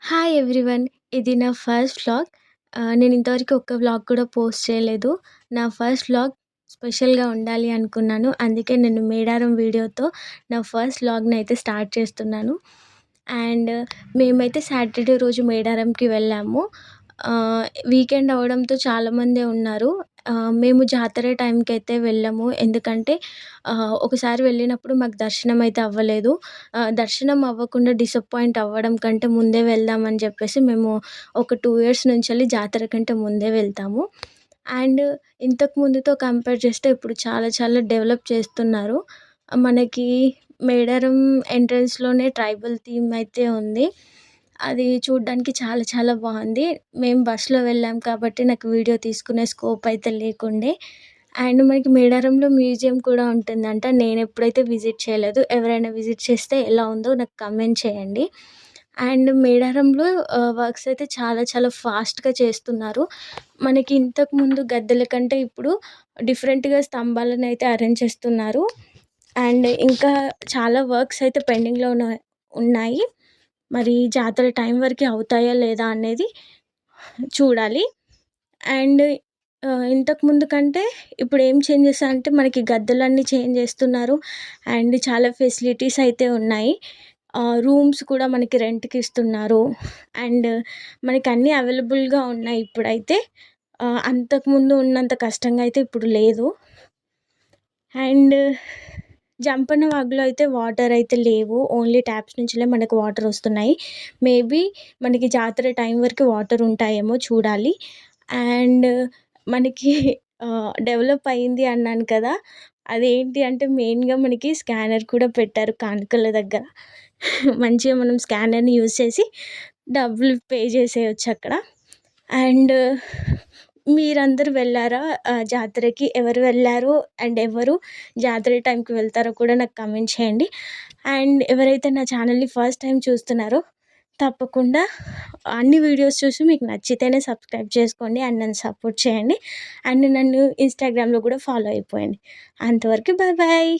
Hi everyone. ఇది నా first vlog. నేను ఇంతవరకు ఒక్క వ్లాగ్ కూడా పోస్ట్ చేయలేదు. నా ఫస్ట్ వ్లాగ్ స్పెషల్‌గా ఉండాలి అనుకున్నాను. అందుకే నేను మేడారం వీడియోతో నా ఫస్ట్ వ్లాగ్‌నైతే స్టార్ట్ చేస్తున్నాను. అండ్ మేమైతే సాటర్డే రోజు మేడారంకి వెళ్ళాము. వీకెండ్ అవ్వడంతో చాలామందే ఉన్నారు. మేము జాతర టైంకైతే వెళ్ళాము. ఎందుకంటే ఒకసారి వెళ్ళినప్పుడు మాకు దర్శనం అయితే అవ్వలేదు. దర్శనం అవ్వకుండా డిసప్పాయింట్ అవ్వడం కంటే ముందే వెళ్దామని చెప్పేసి మేము ఒక 2 ఇయర్స్ నుంచెల్లి జాతర కంటే ముందే వెళ్తాము. అండ్ ఇంతకు ముందుతో కంపేర్ చేస్తే ఇప్పుడు చాలా చాలా డెవలప్ చేస్తున్నారు. మనకి మేడారం ఎంట్రన్స్‌లోనే ట్రైబల్ థీమ్ అయితే ఉంది. అది చూడ్డానికి చాలా చాలా బావుంది. మేము బస్‌లో వెళ్ళాం కాబట్టి నాకు వీడియో తీసుకునే స్కోప్ అయితే లేకుండే. అండ్ మనకి మేడారంలో మ్యూజియం కూడా ఉంటుందంట. నేనెప్పుడైతే విజిట్ చేయలేదు. ఎవరైనా విజిట్ చేస్తే ఎలా ఉందో నాకు కమెంట్ చేయండి. అండ్ మేడారంలో వర్క్స్ అయితే చాలా చాలా ఫాస్ట్‌గా చేస్తున్నారు. మనకి ఇంతకుముందు గద్దెల కంటే ఇప్పుడు డిఫరెంట్‌గా స్తంభాలనైతే అరేంజ్ చేస్తున్నారు. అండ్ ఇంకా చాలా వర్క్స్ అయితే పెండింగ్‌లో ఉన్నాయి. మరి జాతర టైం వరకి అవుతాయా లేదా అనేది చూడాలి. అండ్ ఇంతకుముందు కంటే ఇప్పుడు ఏం చేంజెస్ అంటే మనకి గద్దెలన్నీ చేంజ్ చేస్తున్నారు. అండ్ చాలా ఫెసిలిటీస్ అయితే ఉన్నాయి. రూమ్స్ కూడా మనకి రెంట్‌కి ఇస్తున్నారు. అండ్ మనకి అన్నీ అవైలబుల్‌గా ఉన్నాయి ఇప్పుడైతే. అంతకుముందు ఉన్నంత కష్టంగా అయితే ఇప్పుడు లేదు. అండ్ జంపన్న వాగులో అయితే వాటర్ అయితే లేవు. ఓన్లీ ట్యాప్స్ నుంచిలే మనకు వాటర్ వస్తున్నాయి. మేబీ మనకి జాతర టైం వరకు వాటర్ ఉంటాయేమో చూడాలి. అండ్ మనకి డెవలప్ అయింది అన్నాను కదా! అదేంటి అంటే మెయిన్‌గా మనకి స్కానర్ కూడా పెట్టారు కానుకల దగ్గర. మంచిగా మనం స్కానర్‌ని యూజ్ చేసి డబ్బులు పే చేసేయొచ్చక్కడ. అండ్ మీరందరూ వెళ్లారా జాతరకి? ఎవరు వెళ్లారు? అండ్ ఎవరు జాతర టైంకి వెళ్తారో కూడా నాకు కమెంట్ చేయండి. అండ్ ఎవరైతే నా ఛానల్‌ని ఫస్ట్ టైమ్ చూస్తున్నారో తప్పకుండా అన్ని వీడియోస్ చూసి మీకు నచ్చితేనే సబ్స్క్రైబ్ చేసుకోండి. అండ్ నన్ను సపోర్ట్ చేయండి. అండ్ నన్ను ఇన్‌స్టాగ్రామ్‌లో కూడా ఫాలో అయిపోయండి. అంతవరకు బాయ్ బాయ్.